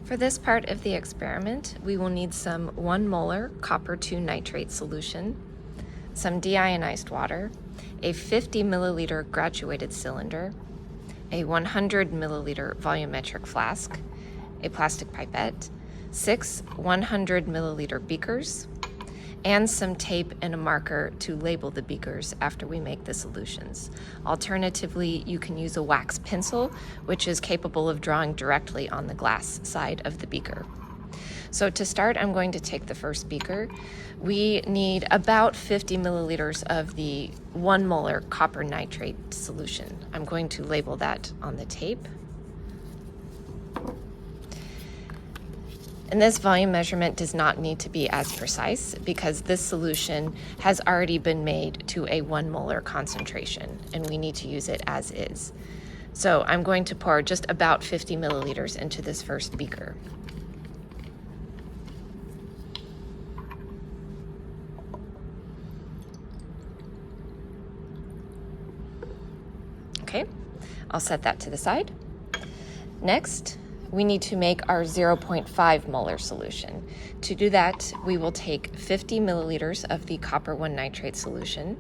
For this part of the experiment, we will need some 1 molar copper 2 nitrate solution, some deionized water, a 50 milliliter graduated cylinder, a 100 milliliter volumetric flask, a plastic pipette, 6 100 milliliter beakers, and some tape and a marker to label the beakers after we make the solutions. Alternatively, you can use a wax pencil, which is capable of drawing directly on the glass side of the beaker. So to start, I'm going to take the first beaker. We need about 50 milliliters of the 1 molar copper nitrate solution. I'm going to label that on the tape. And this volume measurement does not need to be as precise because this solution has already been made to a 1 molar concentration, and we need to use it as is. So I'm going to pour just about 50 milliliters into this first beaker. Okay, I'll set that to the side. Next, we need to make our 0.5 molar solution. To do that, we will take 50 milliliters of the copper 1 nitrate solution.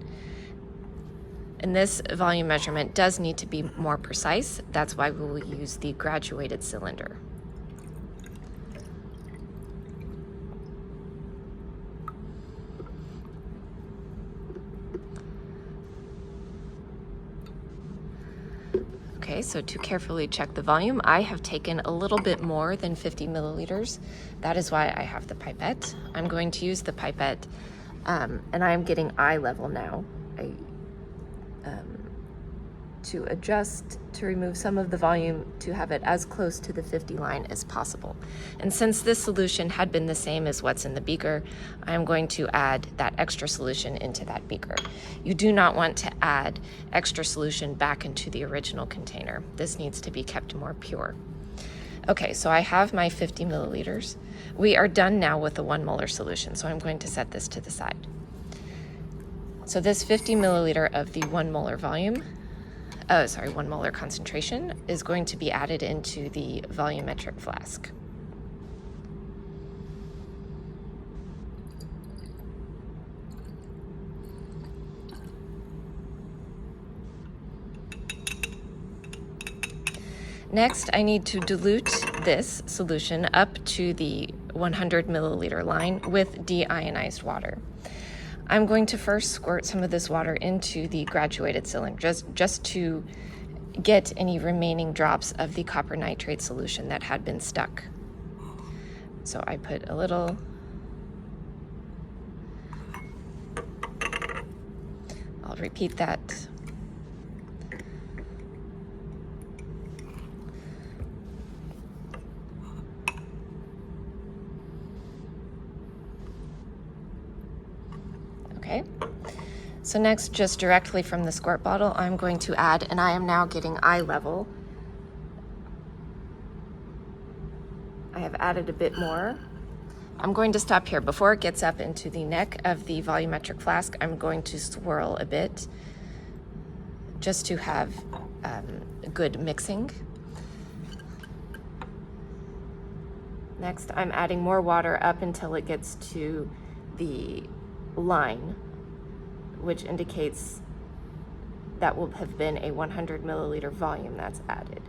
And this volume measurement does need to be more precise. That's why we will use the graduated cylinder. Okay, so to carefully check the volume, I have taken a little bit more than 50 milliliters. That is why I have the pipette. I'm going to use the pipette, and I am getting eye level now to adjust, to remove some of the volume to have it as close to the 50 line as possible. And since this solution had been the same as what's in the beaker, I'm going to add that extra solution into that beaker. You do not want to add extra solution back into the original container. This needs to be kept more pure. Okay, so I have my 50 milliliters. We are done now with the 1 molar solution, so I'm going to set this to the side. So this 50 milliliter of the 1 molar volume, 1 molar concentration is going to be added into the volumetric flask. Next, I need to dilute this solution up to the 100 milliliter line with deionized water. I'm going to first squirt some of this water into the graduated cylinder, just to get any remaining drops of the copper nitrate solution that had been stuck. So I put a little. I'll repeat that. Okay, so next, just directly from the squirt bottle, I'm going to add, and I am now getting eye level. I have added a bit more. I'm going to stop here. Before it gets up into the neck of the volumetric flask, I'm going to swirl a bit just to have good mixing. Next, I'm adding more water up until it gets to the line, which indicates that will have been a 100 milliliter volume that's added.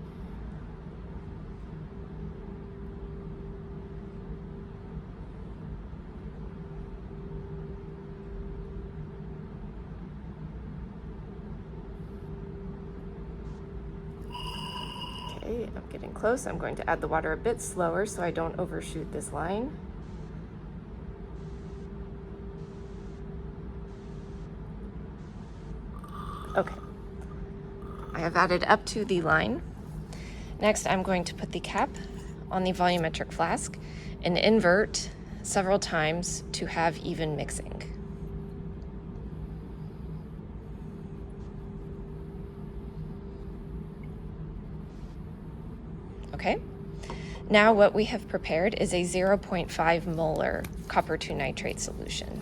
Okay, I'm getting close. I'm going to add the water a bit slower so I don't overshoot this line. Okay, I have added up to the line. Next, I'm going to put the cap on the volumetric flask and invert several times to have even mixing. Okay, now what we have prepared is a 0.5 molar copper 2 nitrate solution.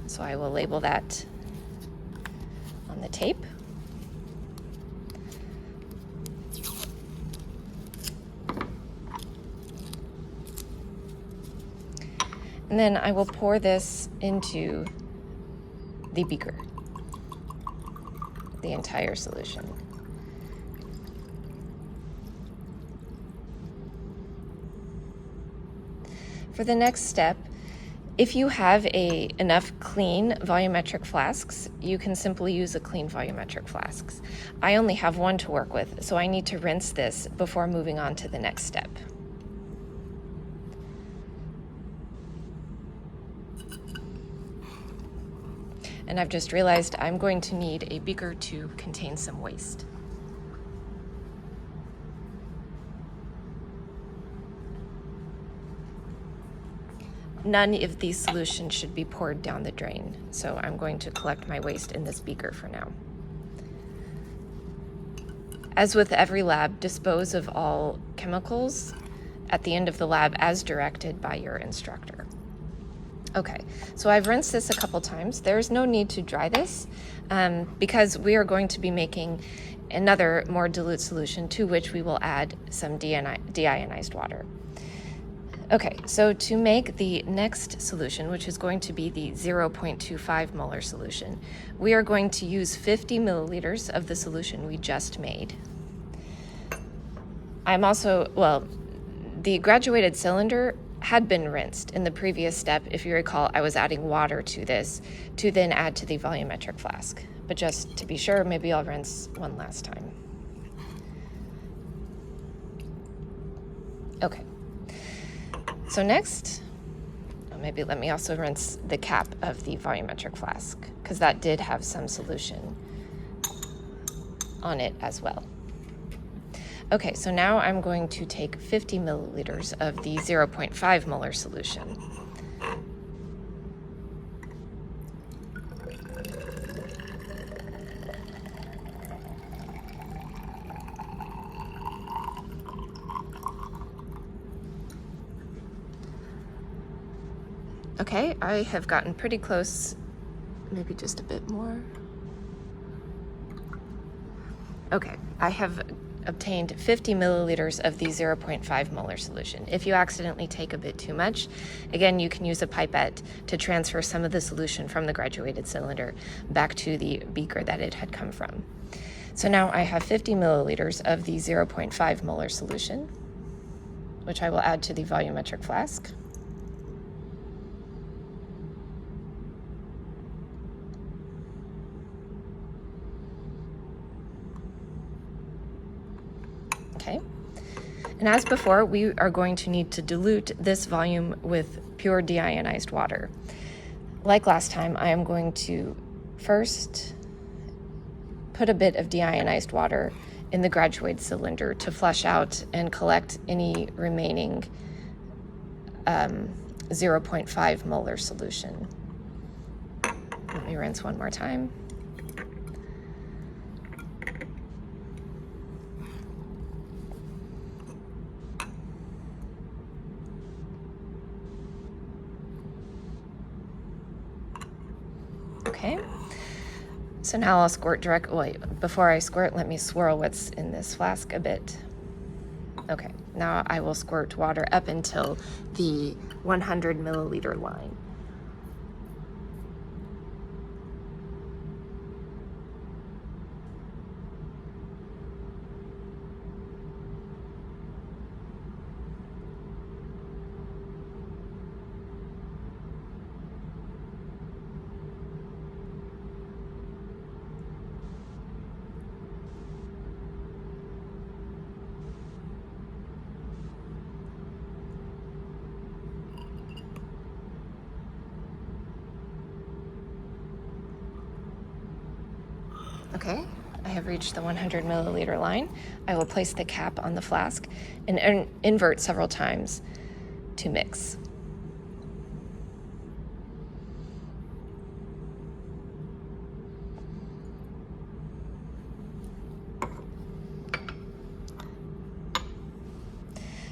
So I will label that on the tape. And then I will pour this into the beaker, the entire solution. For the next step, if you have enough clean volumetric flasks, you can simply use a clean volumetric flasks. I only have one to work with, so I need to rinse this before moving on to the next step. And I've just realized I'm going to need a beaker to contain some waste. None of these solutions should be poured down the drain, so I'm going to collect my waste in this beaker for now. As with every lab, dispose of all chemicals at the end of the lab as directed by your instructor. Okay, so I've rinsed this a couple times. There's no need to dry this because we are going to be making another more dilute solution to which we will add some deionized water. Okay, so to make the next solution, which is going to be the 0.25 molar solution, we are going to use 50 milliliters of the solution we just made. The graduated cylinder had been rinsed in the previous step. If you recall, I was adding water to this to then add to the volumetric flask. But just to be sure, maybe I'll rinse one last time. Okay. So next, maybe let me also rinse the cap of the volumetric flask because that did have some solution on it as well. Okay, so now I'm going to take 50 milliliters of the 0.5 molar solution. Okay, I have gotten pretty close, maybe just a bit more. Okay, I have obtained 50 milliliters of the 0.5 molar solution. If you accidentally take a bit too much, again, you can use a pipette to transfer some of the solution from the graduated cylinder back to the beaker that it had come from. So now I have 50 milliliters of the 0.5 molar solution, which I will add to the volumetric flask. Okay. And as before, we are going to need to dilute this volume with pure deionized water. Like last time, I am going to first put a bit of deionized water in the graduated cylinder to flush out and collect any remaining 0.5 molar solution. Let me rinse one more time. Okay, so now I'll squirt before I squirt, let me swirl what's in this flask a bit. Okay, now I will squirt water up until the 100 milliliter line. Okay, I have reached the 100 milliliter line. I will place the cap on the flask and invert several times to mix.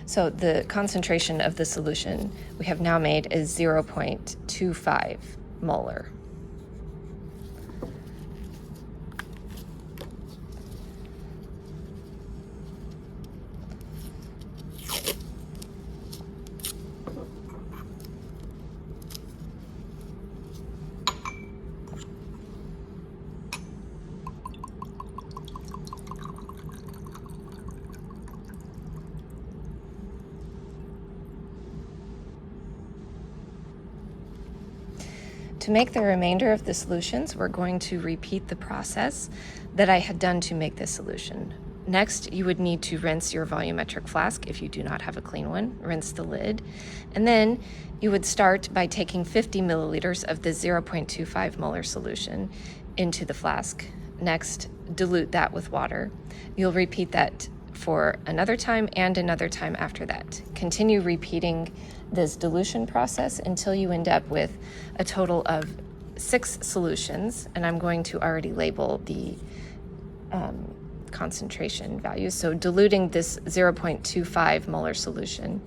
So the concentration of the solution we have now made is 0.25 molar. To make the remainder of the solutions, we're going to repeat the process that I had done to make this solution. Next, you would need to rinse your volumetric flask if you do not have a clean one. Rinse the lid. And then you would start by taking 50 milliliters of the 0.25 molar solution into the flask. Next, dilute that with water. You'll repeat that for another time and another time after that. Continue repeating this dilution process until you end up with a total of 6 solutions, and I'm going to already label the concentration values. So diluting this 0.25 molar solution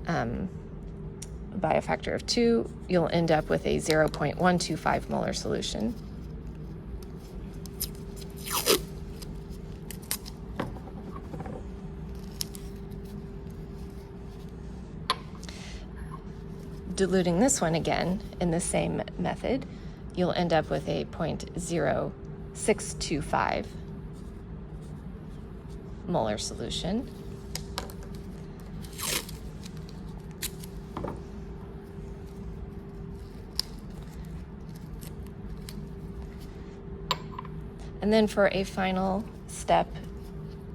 by a factor of 2, you'll end up with a 0.125 molar solution. Diluting this one again in the same method, you'll end up with a 0.0625 molar solution. And then for a final step,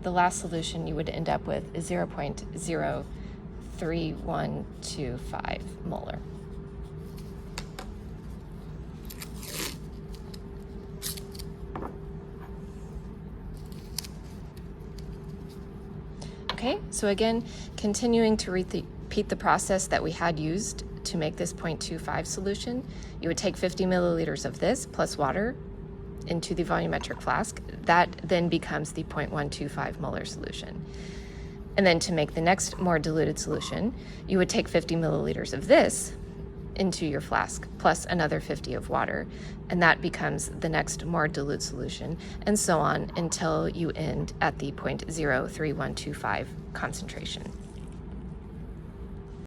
the last solution, you would end up with 0.03125 molar. Okay, so again, continuing to repeat the process that we had used to make this 0.25 solution, you would take 50 milliliters of this plus water into the volumetric flask. That then becomes the 0.125 molar solution. And then to make the next more diluted solution, you would take 50 milliliters of this into your flask plus another 50 of water, and that becomes the next more dilute solution, and so on until you end at the 0.03125 concentration.